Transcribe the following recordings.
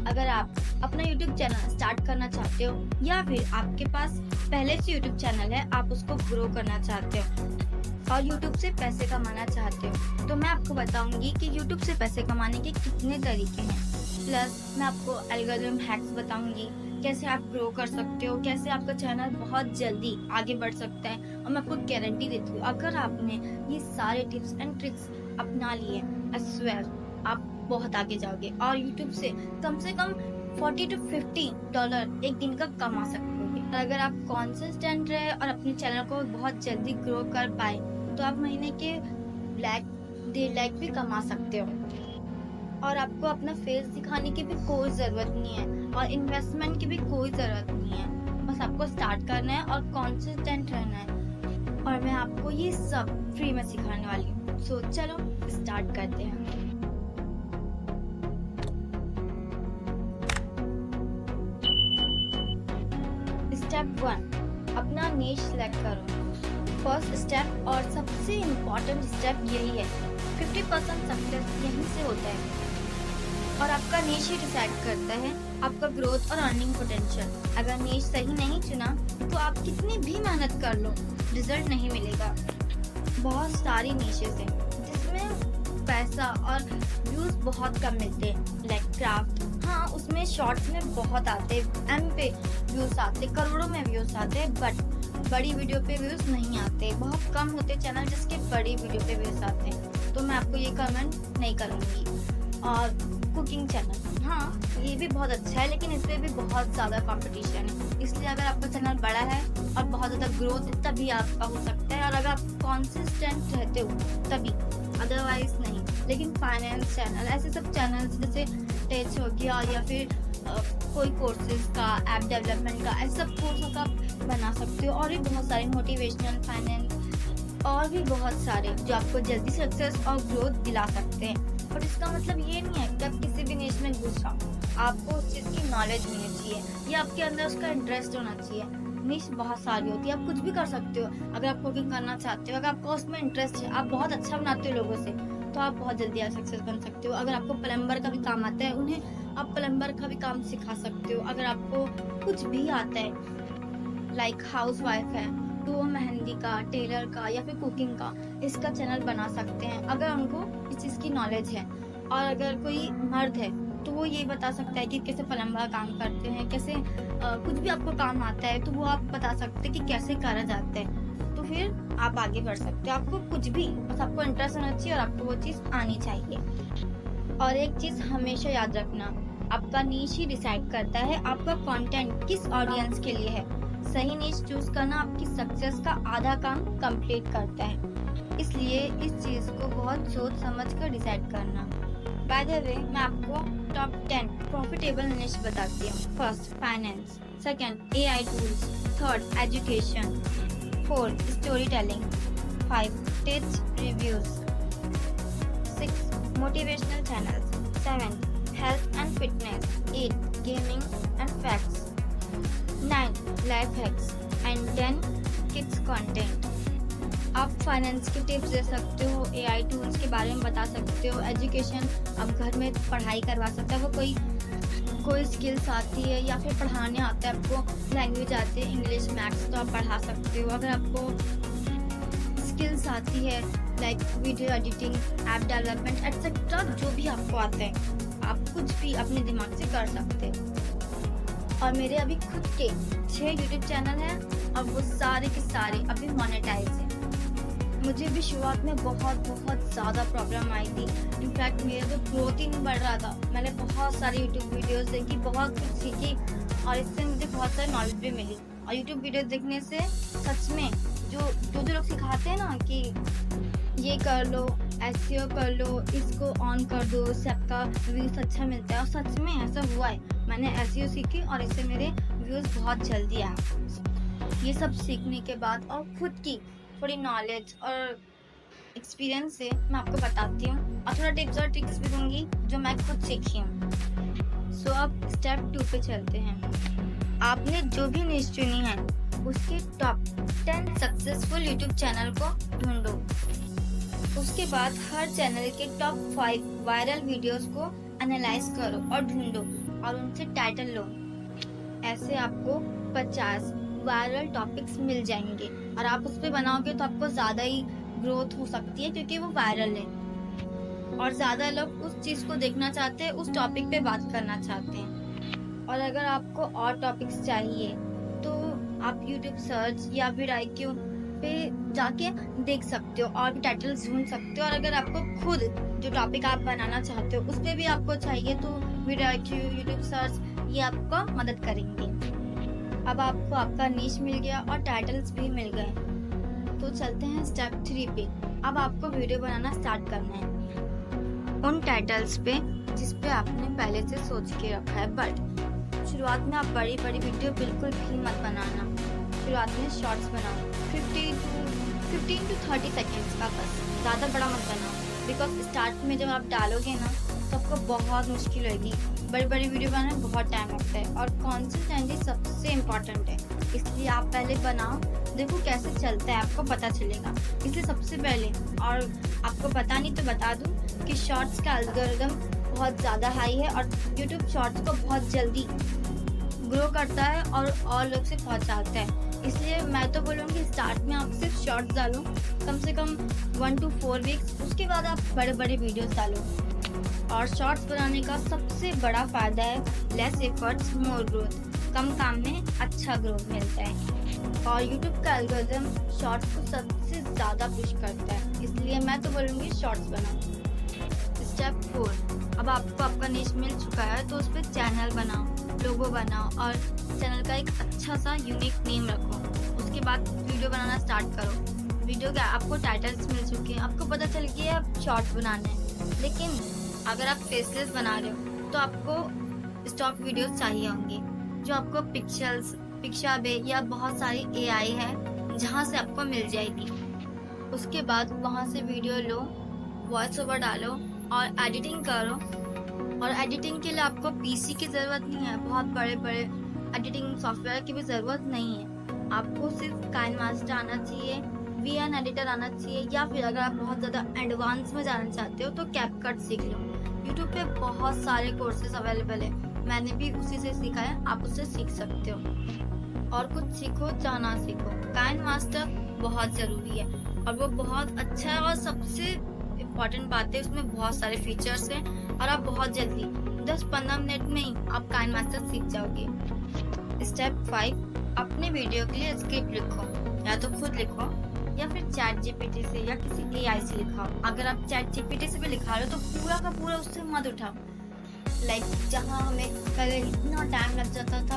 अगर आप अपना यूट्यूब चैनल स्टार्ट करना चाहते हो या फिर आपके पास पहले से यूट्यूब चैनल है, आप उसको ग्रो करना चाहते हो और यूट्यूब से पैसे कमाना चाहते हो, तो मैं आपको बताऊंगी कि यूट्यूब से पैसे कमाने के कितने तरीके हैं। प्लस मैं आपको एल्गोरिथम हैक्स बताऊंगी, कैसे आप ग्रो कर सकते हो, कैसे आपका चैनल बहुत जल्दी आगे बढ़ सकता है। और मैं आपको गारंटी देती हूँ, अगर आपने ये सारे टिप्स एंड ट्रिक्स अपना लिए, आई स्वेयर आप बहुत आगे जाओगे और यूट्यूब से कम 40 to 50 डॉलर एक दिन का कमा सकते हो। अगर आप कॉन्सिस्टेंट रहे और अपने चैनल को बहुत जल्दी ग्रो कर पाए, तो आप महीने के लाख 1.5 लाख भी कमा सकते हो। और आपको अपना फेस दिखाने की भी कोई जरूरत नहीं है और इन्वेस्टमेंट की भी कोई जरूरत नहीं है। बस आपको स्टार्ट करना है और कॉन्सिस्टेंट रहना है, और मैं आपको ये सब फ्री में सिखाने वाली हूँ। सो चलो स्टार्ट करते हैं। स्टेप 1, अपना नीश सिलेक्ट करो। फर्स्ट स्टेप और सबसे इम्पोर्टेंट स्टेप यही है। 50% सक्सेस यहीं से होता है और आपका नीश ही डिसाइड करता है आपका ग्रोथ और अर्निंग पोटेंशियल। अगर नीश सही नहीं चुना तो आप कितनी भी मेहनत कर लो, रिजल्ट नहीं मिलेगा। बहुत सारी नीशेस हैं जिसमें पैसा और व्यूज बहुत कम मिलते हैं, लाइक क्राफ्ट। हाँ, उसमें शॉर्ट्स में बहुत आते हैं, एम पे व्यूज आते, करोड़ों में व्यूज आते हैं, बट बड़ी वीडियो पे व्यूज नहीं आते। बहुत कम होते चैनल जिसके बड़ी वीडियो पे व्यूज आते हैं, तो मैं आपको ये कमेंट नहीं करूँगी। और कुकिंग चैनल, हाँ ये भी बहुत अच्छा है, लेकिन इसमें भी बहुत ज़्यादा कंपटीशन है। इसलिए अगर आपका चैनल बड़ा है और बहुत ज़्यादा ग्रोथ तभी आपका हो सकता है, और अगर आप कॉन्सिस्टेंट रहते हो तभी, अदरवाइज नहीं। लेकिन फाइनेंस चैनल, ऐसे सब चैनल जैसे टेच हो गया या फिर कोई कोर्सेज का, ऐप डेवलपमेंट का, ऐसे सब कोर्सों का बना सकते हो। और भी बहुत सारे मोटिवेशनल, फाइनेंस और भी बहुत सारे जो आपको जल्दी सक्सेस और ग्रोथ दिला सकते हैं। और इसका मतलब ये नहीं है कि आप किसी भी निश में घुस जाओ, आपको उस चीज़ की नॉलेज होनी चाहिए या आपके अंदर उसका इंटरेस्ट होना चाहिए। निश बहुत सारी होती है, आप कुछ भी कर सकते हो। अगर आप कुकिंग करना चाहते हो, अगर आपको उसमें इंटरेस्ट है, आप बहुत अच्छा बनाते हो लोगों से, तो आप बहुत जल्दी सक्सेस बन सकते हो। अगर आपको प्लम्बर का भी काम आता है, उन्हें आप प्लम्बर का भी काम सिखा सकते हो। अगर आपको कुछ भी आता है, लाइक हाउस वाइफ है, तो वो मेहंदी का, टेलर का या फिर कुकिंग का इसका चैनल बना सकते हैं, अगर उनको इस चीज़ की नॉलेज है। और अगर कोई मर्द है तो वो ये बता सकता है कि कैसे प्लम्बर काम करते हैं, कैसे कुछ भी आपको काम आता है तो वो आप बता सकते हैं कि कैसे करा जाता है। तो फिर आप आगे बढ़ सकते हो। आपको कुछ भी, बस आपको इंटरेस्ट होना चाहिए और आपको वो चीज़ आनी चाहिए। और एक चीज़ हमेशा याद रखना, आपका नीश ही डिसाइड करता है आपका कंटेंट किस ऑडियंस के लिए है। सही नीश चूज करना आपकी सक्सेस का आधा काम कंप्लीट करता है, इसलिए इस चीज को बहुत सोच समझ कर डिसाइड करना। बाय द वे, मैं आपको टॉप 10 प्रॉफिटेबल नीश बताती हूँ। First, finance. Second, AI tools. Third, education. Fourth, story telling. 5, tips reviews. 6, motivational channels. 7, health and fitness. 8, gaming and facts. 9, life hacks and 10, kids content. आप finance की tips दे सकते हो, AI tools के बारे में बता सकते हो, एजुकेशन आप घर में पढ़ाई करवा सकते हो। कोई स्किल्स आती है या फिर पढ़ाने आता है, आपको लैंग्वेज आती है, इंग्लिश, मैथ्स, तो आप पढ़ा सकते हो। अगर आपको स्किल्स आती है like video editing, app development etcetera, जो भी आपको आता है, आप कुछ भी अपने दिमाग से कर सकते हो। और मेरे अभी खुद के 6 यूट्यूब चैनल हैं और वो सारे के सारे अभी मोनेटाइज हैं। मुझे भी शुरुआत में बहुत ज़्यादा प्रॉब्लम आई थी। इनफैक्ट मेरा तो ग्रोथ ही नहीं बढ़ रहा था। मैंने बहुत सारी यूट्यूब वीडियोस देखी, बहुत कुछ सीखी और इससे मुझे बहुत सारी नॉलेज भी मिली। और यूट्यूब वीडियोस देखने से सच में जो लोग सिखाते हैं ना कि ये कर लो, एसईओ कर लो, इसको ऑन कर दो, इससे आपका व्यूज अच्छा मिलता है, और सच में ऐसा हुआ है। मैंने एसईओ सीखी और इससे मेरे व्यूज बहुत जल्दी आए। ये सब सीखने के बाद और खुद की थोड़ी नॉलेज और एक्सपीरियंस से मैं आपको बताती हूँ और थोड़ा टिप्स और ट्रिक्स भी दूंगी जो मैं खुद सीखी हूँ। सो अब स्टेप 2 पे चलते हैं। आपने जो भी नीश चुनी है उसके टॉप 10 सक्सेसफुल यूट्यूब चैनल को ढूंढो। उसके बाद हर चैनल के टॉप 5 वायरल वीडियोस को एनालाइज करो और ढूंढो और उनसे टाइटल लो। ऐसे आपको 50 वायरल टॉपिक्स मिल जाएंगे और आप उस पर बनाओगे तो आपको ज़्यादा ही ग्रोथ हो सकती है, क्योंकि वो वायरल है और ज़्यादा लोग उस चीज़ को देखना चाहते हैं, उस टॉपिक पे बात करना चाहते हैं। और अगर आपको और टॉपिक्स चाहिए तो आप यूट्यूब सर्च या फिर IQ पे जाके देख सकते हो और भी टाइटल्स ढूंढ सकते हो। और अगर आपको खुद जो टॉपिक आप बनाना चाहते हो उस पर भी आपको चाहिए तो वीडियो IQ, यूट्यूब सर्च ये आपको मदद करेंगे। अब आपको आपका नीश मिल गया और टाइटल्स भी मिल गए, तो चलते हैं स्टेप 3 पे। अब आपको वीडियो बनाना स्टार्ट करना है उन टाइटल्स पे जिस पे आपने पहले से सोच के रखा है। बट शुरुआत में आप बड़ी बड़ी वीडियो बिल्कुल भी मत बनाना। शुरुआत में शॉर्ट्स बनाओ 15 to 30 सेकेंड्स का, बस ज़्यादा बड़ा मत बनाओ। बिकॉज स्टार्ट में जब आप डालोगे ना तो आपको बहुत मुश्किल होगी। बड़ी बड़ी वीडियो बनाने में बहुत टाइम लगता है और कंसिस्टेंसी सबसे इम्पॉर्टेंट है। इसलिए आप पहले बनाओ, देखो कैसे चलता है, आपको पता चलेगा। इसलिए सबसे पहले, और आपको पता नहीं तो बता दूं कि शॉर्ट्स का एल्गोरिदम बहुत ज़्यादा हाई है और यूट्यूब शॉर्ट्स को बहुत जल्दी ग्रो करता है और लोग से पहुंचाता है। इसलिए मैं तो बोलूँगी स्टार्ट में आप सिर्फ शॉर्ट्स डालो, कम से कम 1 to 4 वीक्स, उसके बाद आप बड़े बड़े वीडियोस डालो। और शॉर्ट्स बनाने का सबसे बड़ा फ़ायदा है लेस एफर्ट्स मोर ग्रोथ। कम काम में अच्छा ग्रोथ मिलता है और यूट्यूब का एल्गोरिदम शॉर्ट्स को सबसे ज़्यादा पुश करता है। इसलिए मैं तो बोलूँगी शॉर्ट्स बनाओ। स्टेप 4, अब आपको आपका नीश मिल चुका है तो उस पर चैनल बनाओ, लोगो बनाओ और चैनल का एक अच्छा सा यूनिक नेम रखो। उसके बाद वीडियो बनाना स्टार्ट करो। वीडियो का आपको टाइटल्स मिल चुके हैं, आपको पता चल गया अब शॉर्ट्स बनाने हैं। लेकिन अगर आप फेसलेस बना रहे हो तो आपको स्टॉक वीडियोस चाहिए होंगे जो आपको पिक्साबे या बहुत सारी AI है जहाँ से आपको मिल जाएगी। उसके बाद वहाँ से वीडियो लो, वॉइस ओवर डालो और एडिटिंग करो। और एडिटिंग के लिए आपको PC की ज़रूरत नहीं है, बहुत बड़े बड़े एडिटिंग सॉफ्टवेयर की भी ज़रूरत नहीं है। आपको सिर्फ काइनमास्टर आना चाहिए, VN एडिटर आना चाहिए, या फिर अगर आप बहुत ज़्यादा एडवांस में जाना चाहते हो तो कैपकट सीख लो। यूट्यूब पे बहुत सारे कोर्सेज अवेलेबल है, मैंने भी उसी से सीखा है, आप उससे सीख सकते हो। और कुछ सीखो चाहे ना सीखो, काइनमास्टर बहुत ज़रूरी है और वो बहुत अच्छा है। और सबसे इम्पॉर्टेंट बात है उसमें बहुत सारे फीचर्स हैं और आप बहुत जल्दी 10-15 मिनट में ही आप काइनमास्टर सीख जाओगे। स्टेप 5, अपने वीडियो के लिए स्क्रिप्ट लिखो, या तो खुद लिखो या फिर ChatGPT से या किसी AI से लिखाओ। अगर आप ChatGPT से भी लिखा रहे हो तो पूरा का पूरा उससे मत उठाओ। जहाँ हमें पहले इतना टाइम लग जाता था,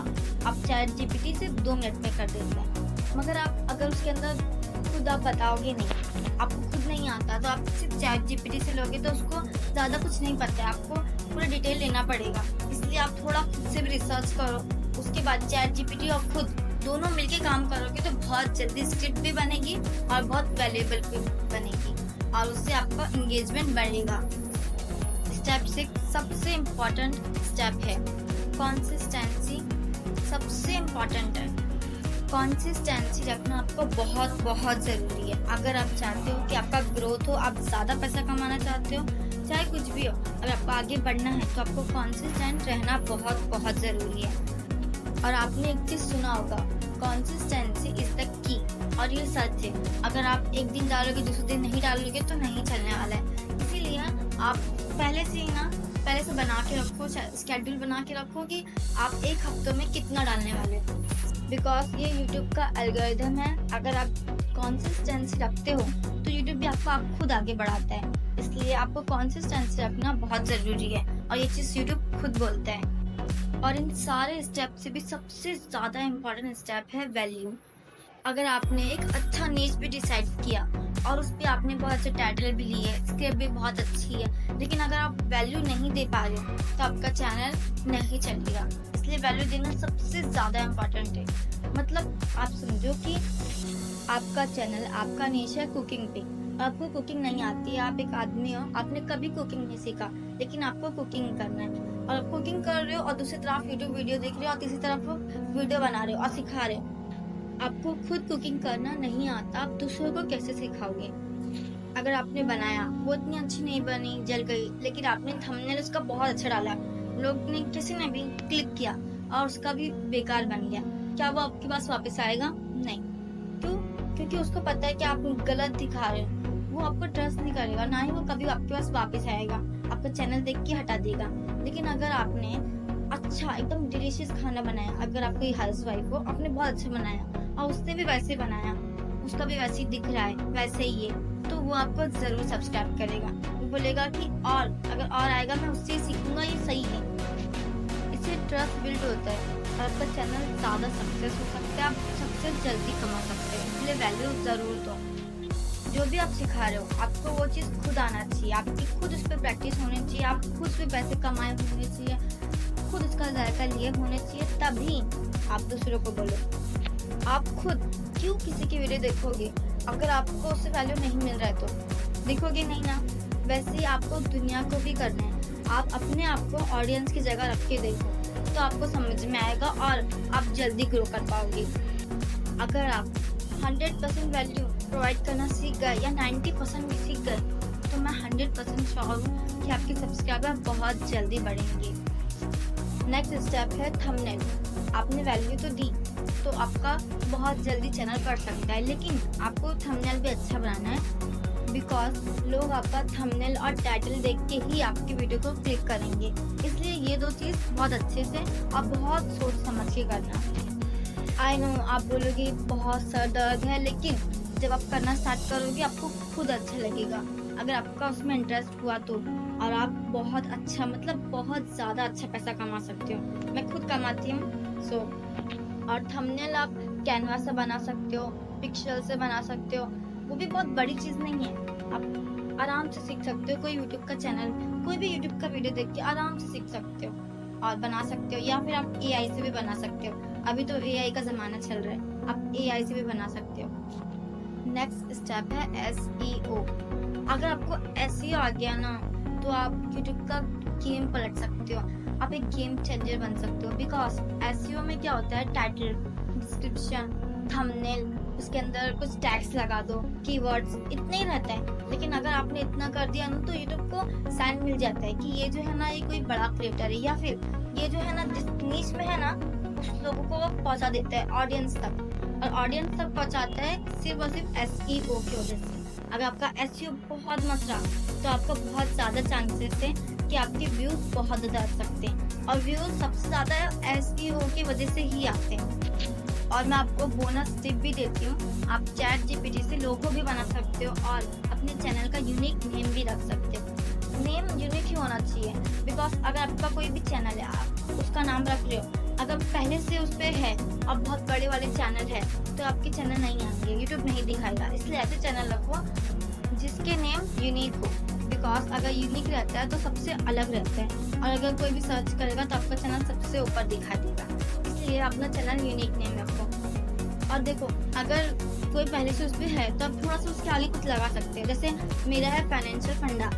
आप ChatGPT से 2 मिनट में कर देते हैं। मगर आप अगर उसके अंदर खुद आप बताओगे नहीं, आपको खुद नहीं आता, तो आप सिर्फ ChatGPT से लोगे तो उसको ज़्यादा कुछ नहीं पता है, आपको पूरा डिटेल लेना पड़ेगा। इसलिए आप थोड़ा खुद से भी रिसर्च करो, उसके बाद ChatGPT और खुद दोनों मिलके काम करोगे तो बहुत जल्दी स्क्रिप्ट भी बनेगी और बहुत वैल्यूएबल भी बनेगी और उससे आपका इंगेजमेंट बढ़ेगा। स्टेप 6 सबसे इम्पॉर्टेंट स्टेप है, कंसिस्टेंसी सबसे इम्पॉर्टेंट है। कंसिस्टेंसी रखना आपको बहुत बहुत ज़रूरी है। अगर आप चाहते हो कि आपका ग्रोथ हो, आप ज़्यादा पैसा कमाना चाहते हो, चाहे कुछ भी हो, अगर आपको आगे बढ़ना है तो आपको कंसिस्टेंट रहना बहुत बहुत ज़रूरी है। और आपने एक चीज़ सुना होगा, कंसिस्टेंसी इज द की, और ये सच है। अगर आप एक दिन डालोगे दूसरे दिन नहीं डालोगे तो नहीं चलने वाला है। इसीलिए आप पहले से बना के रखो, स्केड्यूल बना के रखो कि आप एक हफ्ते में कितना डालने वाले हो। बिकॉज ये यूट्यूब का एल्गोरिदम है, अगर आप कंसिस्टेंसी रखते हो तो यूट्यूब भी आपको आप खुद आगे बढ़ाता है। इसलिए आपको कंसिस्टेंसी रखना बहुत ज़रूरी है और ये चीज़ यूट्यूब खुद बोलता है। और इन सारे स्टेप से भी सबसे ज़्यादा इम्पॉर्टेंट स्टेप है वैल्यू। अगर आपने एक अच्छा नीश भी डिसाइड किया और उस पर आपने बहुत अच्छे टाइटल भी लिए, स्क्रिप्ट भी बहुत अच्छी है, लेकिन अगर आप वैल्यू नहीं दे पा रहे हो तो आपका चैनल नहीं चलेगा। इसलिए वैल्यू देना सबसे ज़्यादा इम्पॉर्टेंट है। मतलब आप समझो कि आपका चैनल, आपका नीश है कुकिंग पे, आपको कुकिंग नहीं आती है, आप एक आदमी हो, आपने कभी कुकिंग नहीं सीखा, लेकिन आपको कुकिंग करना है और आप कुकिंग कर रहे हो और दूसरी तरफ यूट्यूब वीडियो देख रहे हो और तीसरी तरफ वीडियो बना रहे हो और सिखा रहे हो। आपको खुद कुकिंग करना नहीं आता, आप दूसरों को कैसे सिखाओगे? अगर आपने बनाया, वो इतनी अच्छी नहीं बनी, जल गई, लेकिन आपने थंबनेल उसका बहुत अच्छा डाला, लोग ने किसी ने भी क्लिक किया और उसका भी बेकार बन गया, क्या वो आपके पास वापस आएगा? नहीं। क्यों? क्योंकि उसको पता है कि आप गलत दिखा रहे हो। वो आपको ट्रस्ट नहीं करेगा, ना ही वो कभी आपके पास वापस आएगा, आपका चैनल देख के हटा देगा। लेकिन अगर आपने अच्छा एकदम डिलीशियस खाना बनाया, अगर आप कोई हाउस वाइफ हो, आपने बहुत अच्छा बनाया और उसने भी वैसे बनाया, उसका भी वैसे ही दिख रहा है, वैसे ही है, तो वो आपको जरूर सब्सक्राइब करेगा। वो बोलेगा कि और अगर और आएगा मैं उससे सीखूंगा, ये सही है। इससे ट्रस्ट बिल्ड होता है और आपका चैनल ज्यादा सक्सेस हो सकता है, आप सक्सेस जल्दी कमा सकते हैं। इसलिए वैल्यू जरूर दो। जो भी आप सिखा रहे हो, आपको वो चीज खुद आना चाहिए, आपकी खुद उस पर प्रैक्टिस होनी चाहिए, आप खुद पे पैसे कमाए होने चाहिए, खुद उसका जायका लिए होने चाहिए, तभी आप दूसरों को बोलो। आप खुद क्यों किसी की वीडियो देखोगे अगर आपको उससे वैल्यू नहीं मिल रहा है? तो देखोगे नहीं ना। वैसे ही आपको दुनिया को भी करना है, आप अपने आप को ऑडियंस की जगह रख के देखो, तो आपको समझ में आएगा और आप जल्दी ग्रो कर पाओगे। अगर आप 100% वैल्यू प्रोवाइड करना सीख गए या 90% भी सीख गए, तो मैं 100% श्योर हूँ कि आपके सब्सक्राइबर बहुत जल्दी बढ़ेंगे। नेक्स्ट स्टेप है थंबनेल। आपने वैल्यू तो दी, तो आपका बहुत जल्दी चैनल बढ़ सकता है, लेकिन आपको थंबनेल भी अच्छा बनाना है, बिकॉज लोग आपका थंबनेल और टाइटल देख के ही आपकी वीडियो को क्लिक करेंगे। इसलिए ये दो चीज़ बहुत अच्छे से और बहुत सोच समझ के करना। आई नो आप बोलोगे बहुत सर दर्द है, लेकिन जब आप करना स्टार्ट करोगे आपको खुद अच्छा लगेगा। अगर आपका उसमें इंटरेस्ट हुआ तो, और आप बहुत अच्छा मतलब बहुत ज़्यादा अच्छा पैसा कमा सकते हो। मैं खुद कमाती हूँ। सो और थंबनेल आप कैनवा से बना सकते हो, पिक्सल से बना सकते हो, वो भी बहुत बड़ी चीज़ नहीं है। आप आराम से सीख सकते हो। कोई यूट्यूब का चैनल, कोई भी यूट्यूब का वीडियो देख के आराम से सीख सकते हो और बना सकते हो, या फिर आप एआई से भी बना सकते हो। अभी तो एआई का ज़माना चल रहा है, आप एआई से भी बना सकते हो। नेक्स्ट स्टेप है एसईओ। अगर आपको एसईओ आ गया ना, तो आप यूट्यूब का गेम पलट सकते हो, आप एक गेम चेंजर बन सकते हो। बिकॉज एसईओ में क्या होता है, टाइटल, डिस्क्रिप्शन, थंबनेल, उसके अंदर कुछ टैग्स लगा दो, कीवर्ड्स, इतना ही रहता है। लेकिन अगर आपने इतना कर दिया ना, तो यूट्यूब को साइन मिल जाता है कि ये जो है ना, ये कोई बड़ा क्रिएटर है, या फिर ये जो है ना जिस नीच में है ना, उस लोगों को वो पहुंचा देता है ऑडियंस तक। और ऑडियंस तक पहुंचाता है सिर्फ और सिर्फ एसईओ की वजह से। अगर आपका एसईओ बहुत मस्त रहा, तो आपका बहुत ज़्यादा चांसेस है कि आपके व्यूज बहुत ज़्यादा आ सकते हैं, और व्यूज सबसे ज़्यादा एसईओ की वजह से ही आते हैं। और मैं आपको बोनस टिप भी देती हूँ, आप चैट जीपीटी से लोगो भी बना सकते हो और अपने चैनल का यूनिक नेम भी रख सकते हो। नेम यूनिक ही होना चाहिए, बिकॉज अगर आपका कोई भी चैनल है, आप उसका नाम रख रहे हो, अगर पहले से उस पर है और बहुत बड़े वाले चैनल है, तो आपके चैनल नहीं आएंगे, यूट्यूब नहीं दिखाएगा। इसलिए ऐसे चैनल रखो जिसके नेम यूनिक हो, बिकॉज अगर यूनिक रहता है तो सबसे अलग रहता है, और अगर कोई भी सर्च करेगा तो आपका चैनल सबसे ऊपर दिखाई देगा। इसलिए अपना चैनल यूनिक नेम रखो। और देखो, अगर कोई पहले से उस पर है, तो आप थोड़ा सा उसके आगे कुछ लगा सकते हैं। जैसे मेरा है फाइनेंशियल फंडा,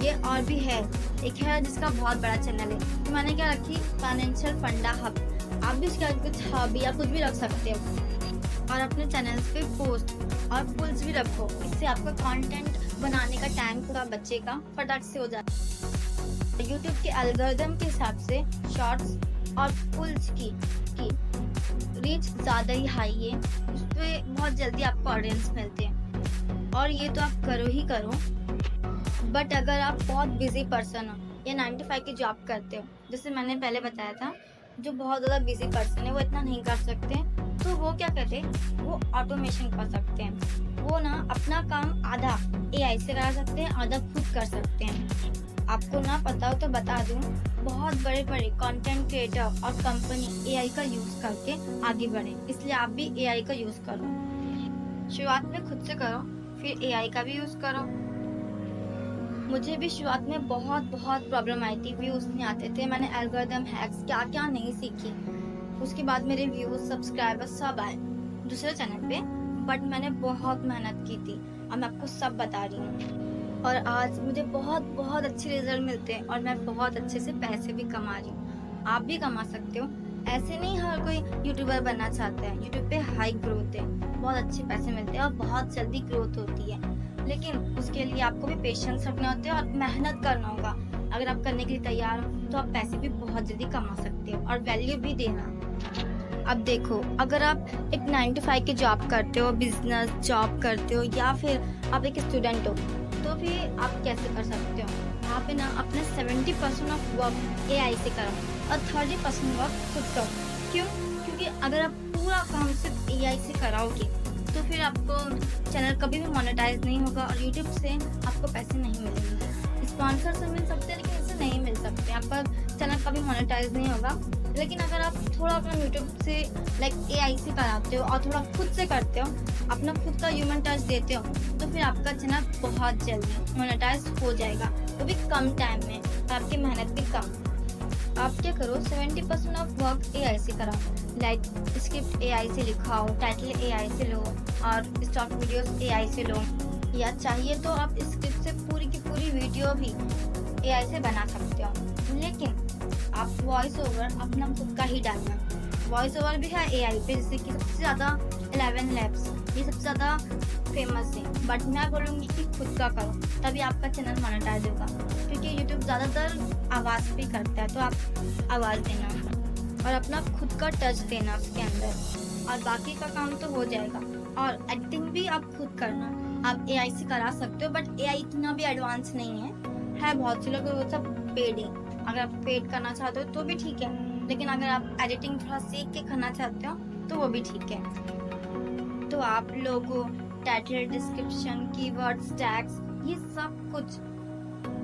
ये और भी है, एक है जिसका बहुत बड़ा चैनल है, तो मैंने क्या रखी, फाइनेंशियल फंडा हब। आप भी उसके आगे कुछ हब या कुछ भी रख सकते हो। और अपने चैनल्स पे पोस्ट और पुल्स भी रखो, इससे आपका कंटेंट बनाने का टाइम पूरा बचेगा, फटाक से हो जाता है। यूट्यूब के एल्गोरिदम के हिसाब से शॉर्ट्स और पुल्स की रीच ज़्यादा ही हाई है, उस पर बहुत जल्दी आपको ऑडियंस मिलते हैं, और ये तो आप करो ही करो। बट अगर आप बहुत बिजी पर्सन हो या 9 to 5 की जॉब करते हो, जैसे मैंने पहले बताया था, जो बहुत ज़्यादा बिजी पर्सन है वो इतना नहीं कर सकते, तो वो क्या करते हैं, वो ऑटोमेशन कर सकते हैं। वो ना अपना काम आधा एआई से करा सकते हैं, आधा खुद कर सकते हैं। आपको ना पता हो तो बता दूं, बहुत बड़े बड़े कंटेंट क्रिएटर और कंपनी एआई का यूज़ करके आगे बढ़े, इसलिए आप भी एआई का यूज़ करो। शुरुआत में खुद से करो, फिर एआई का भी यूज़ करो। मुझे भी शुरुआत में बहुत प्रॉब्लम आई थी, व्यूज़ नहीं आते थे, मैंने एल्गोरिदम हैक्स क्या क्या नहीं सीखी। उसके बाद मेरे व्यूज़, सब्सक्राइबर्स सब आए दूसरे चैनल पे, बट मैंने बहुत मेहनत की थी और मैं आपको सब बता रही हूँ। और आज मुझे बहुत अच्छे रिजल्ट मिलते हैं और मैं बहुत अच्छे से पैसे भी कमा रही हूँ। आप भी कमा सकते हो। ऐसे नहीं हर कोई यूट्यूबर बनना चाहता है, यूट्यूब पे हाई ग्रोथ है, बहुत अच्छे पैसे मिलते हैं और बहुत जल्दी ग्रोथ होती है। लेकिन उसके लिए आपको भी पेशेंस रखना होता है और मेहनत करना होगा। अगर आप करने के लिए तैयार हो तो आप पैसे भी बहुत जल्दी कमा सकते हो और वैल्यू भी देना। अब देखो, अगर आप एक 9 to 5 की जॉब करते हो, बिजनेस जॉब करते हो, या फिर आप एक स्टूडेंट हो, तो फिर आप कैसे कर सकते हो? यहाँ पे ना अपना 70% ऑफ वर्क AI से करो और 30% वर्क खुद करो। क्यों? क्योंकि अगर आप पूरा काम सिर्फ AI से कराओगे तो फिर आपको चैनल कभी भी मोनेटाइज नहीं होगा और यूट्यूब से आपको पैसे नहीं मिलेंगे। स्पॉन्सर से मिल सकते हैं लेकिन इससे नहीं मिल सकते, आपका चैनल कभी मोनेटाइज नहीं होगा। लेकिन अगर आप थोड़ा काम यूट्यूब से लाइक AI से कराते हो और थोड़ा खुद से करते हो, अपना खुद का ह्यूमन टच देते हो, तो फिर आपका चैनल बहुत जल्दी मोनेटाइज हो जाएगा, वो भी कम टाइम में, आपकी मेहनत भी कम। आप क्या करो, 70% ऑफ वर्क AI से कराओ। लाइक स्क्रिप्ट AI से लिखाओ, टाइटल AI से लो और स्टॉक वीडियोस AI से लो, या चाहिए तो आप स्क्रिप्ट से पूरी की पूरी वीडियो भी AI से बना सकते हो। लेकिन आप वॉइस ओवर अपना खुद का ही डालना। वॉइस ओवर भी है AI पे, जैसे कि सबसे ज़्यादा 11 लैब्स, ये सबसे ज़्यादा फेमस है। बट मैं बोलूँगी कि खुद का करो, तभी आपका चैनल मोनेटाइज होगा, क्योंकि यूट्यूब ज़्यादातर आवाज़ पे करता है, तो आप आवाज़ देना और अपना खुद का टच देना उसके अंदर, और बाकी का काम तो हो जाएगा। और एडिटिंग भी आप खुद करना। आप AI से करा सकते हो, बट AI इतना भी एडवांस नहीं है बहुत से लोग वो सब पेड है। अगर आप पेड करना चाहते हो तो भी ठीक है, लेकिन अगर आप एडिटिंग थोड़ा सीख के करना चाहते हो तो वो भी ठीक है। तो आप लोगों टाइटल, डिस्क्रिप्शन, कीवर्ड्स, टैग्स, ये सब कुछ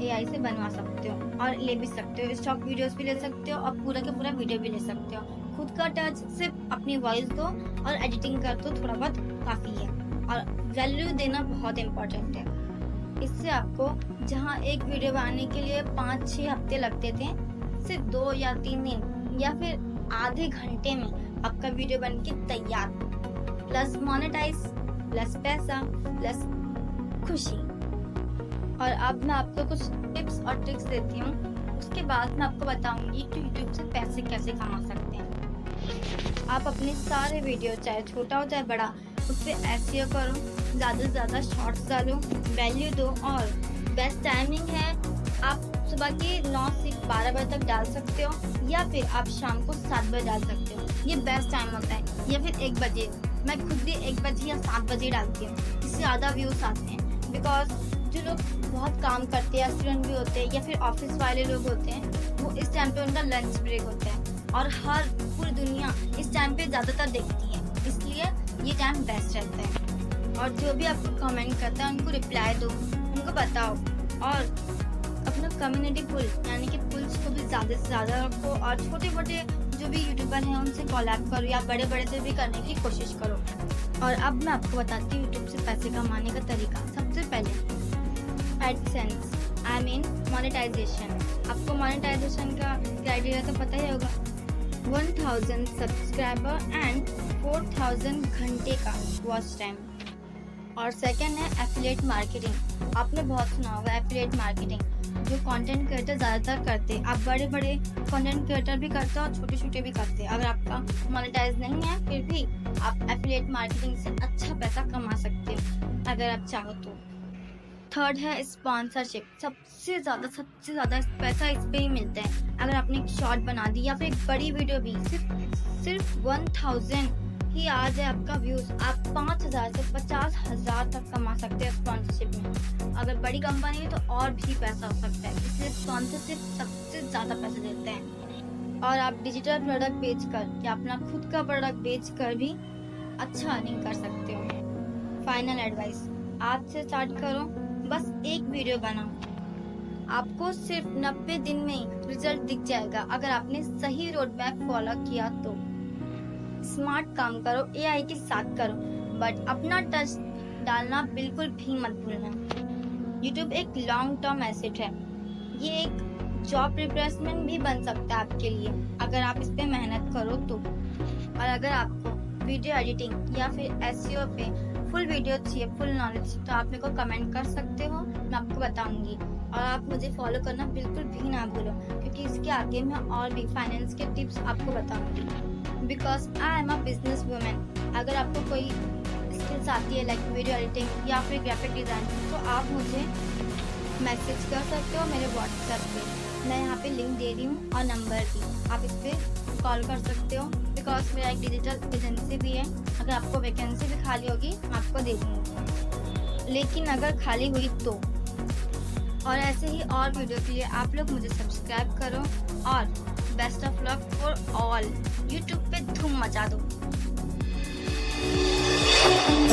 AI से बनवा सकते हो और ले भी सकते हो। स्टॉक वीडियोस भी ले सकते हो और पूरा का पूरा वीडियो भी ले सकते हो। खुद का टच सिर्फ अपनी वॉइस दो और एडिटिंग कर दो, थोड़ा बहुत काफ़ी है। और वैल्यू देना बहुत इम्पोर्टेंट है। इससे आपको जहाँ एक वीडियो बनाने के लिए 5-6 हफ्ते लगते थे, सिर्फ 2 या 3 दिन या फिर आधे घंटे में आपका वीडियो बन के तैयार, प्लस मोनेटाइज, प्लस पैसा, प्लस खुशी। और अब मैं आपको कुछ टिप्स और ट्रिक्स देती हूँ, उसके बाद मैं आपको बताऊंगी कि यूट्यूब से पैसे कैसे कमा सकते हैं। आप अपने सारे वीडियो, चाहे छोटा हो चाहे बड़ा, उस पर SEO करो, ज़्यादा से ज़्यादा शॉर्ट्स डालो, वैल्यू दो। और बेस्ट टाइमिंग है, आप सुबह के 9 से 12 बजे तक डाल सकते हो, या फिर आप शाम को 7 बजे डाल सकते हो, ये बेस्ट टाइम होता है। या फिर 1 बजे, मैं खुद भी 1 बजे या 7 बजे डालती हूँ, इससे ज़्यादा व्यूज आते हैं। बिकॉज जो लोग बहुत काम करते हैं, स्टूडेंट भी होते हैं या फिर ऑफिस वाले लोग होते हैं, वो इस टाइम पे उनका लंच ब्रेक होता है, और हर पूरी दुनिया इस टाइम पे ज़्यादातर देखती है, इसलिए ये टाइम बेस्ट रहता है। और जो भी आपको कमेंट करता है उनको रिप्लाई दो, उनको बताओ, और अपना कम्युनिटी पुल यानी कि पुल्स को भी ज़्यादा से ज़्यादा रखो, और छोटे मोटे जो भी यूट्यूबर हैं उनसे कोलैब करो, या बड़े बड़े से भी करने की कोशिश करो। और अब मैं आपको बताती हूँ यूट्यूब से पैसे कमाने का तरीका। सबसे पहले एडसेंस, आई मीन मोनेटाइजेशन। आपको मोनेटाइजेशन का क्राइटेरिया तो पता ही होगा, 1000 सब्सक्राइबर एंड 4000 घंटे का वॉच टाइम। और सेकंड है एफिलिएट मार्केटिंग। आपने बहुत सुना होगा एफिलिएट मार्केटिंग, जो कंटेंट क्रिएटर ज़्यादातर करते हैं। आप बड़े बड़े कंटेंट क्रिएटर भी करते हो और छोटे छोटे भी करते हैं। अगर आपका मोनेटाइज नहीं है फिर भी आप एफिलिएट मार्केटिंग से अच्छा पैसा कमा सकते हो अगर आप चाहो तो। थर्ड है स्पॉन्सरशिप। सबसे ज़्यादा पैसा इस पे ही मिलता है। अगर आपने एक शॉर्ट बना दी या फिर एक बड़ी वीडियो भी, सिर्फ 1000 ही आ जाए आपका व्यूज, आप 5000 से 50,000 तक कमा सकते हैं स्पॉन्सरशिप में। अगर बड़ी कंपनी है तो और भी पैसा हो सकता है, इसलिए स्पॉन्सरशिप सबसे ज़्यादा पैसे देते हैं। और आप डिजिटल प्रोडक्ट बेच कर या अपना खुद का प्रोडक्ट बेच कर भी अच्छा अर्निंग कर सकते हो। फाइनल एडवाइस, आज से स्टार्ट करो, बस एक वीडियो बनाओ, आपको सिर्फ 90 दिन में रिजल्ट दिख जाएगा अगर आपने सही रोड मैप फॉलो किया तो। स्मार्ट काम करो, AI के साथ करो, बट अपना टच डालना बिल्कुल भी मत भूलना। YouTube एक लॉन्ग टर्म एसेट है, ये एक जॉब रिप्लेसमेंट भी बन सकता है आपके लिए अगर आप इस पे मेहनत करो तो। और अगर आपको वीडियो एडिटिंग या फिर SEO पे फुल वीडियो चाहिए, फुल नॉलेज, तो आप मेरे को कमेंट कर सकते हो, मैं आपको बताऊंगी। और आप मुझे फॉलो करना बिल्कुल भी ना भूलो, क्योंकि इसके आगे मैं और भी फाइनेंस के टिप्स आपको बताऊंगी। Because I am a business women. अगर आपको कोई स्किल्स आती है लाइक वीडियो एडिटिंग या फिर ग्राफिक डिज़ाइनिंग, तो आप मुझे मैसेज कर सकते हो मेरे व्हाट्सएप पे। मैं यहाँ पे लिंक दे रही हूँ और नंबर भी, आप इस पर कॉल कर सकते हो। बिकॉज मेरा एक डिजिटल एजेंसी भी है, अगर आपको वैकेंसी भी खाली होगी मैं आपको दे दूँगी, लेकिन अगर खाली हुई तो। और ऐसे ही और वीडियो के लिए आप लोग मुझे सब्सक्राइब करो और best of luck for all. YouTube पे धूम मचा दो।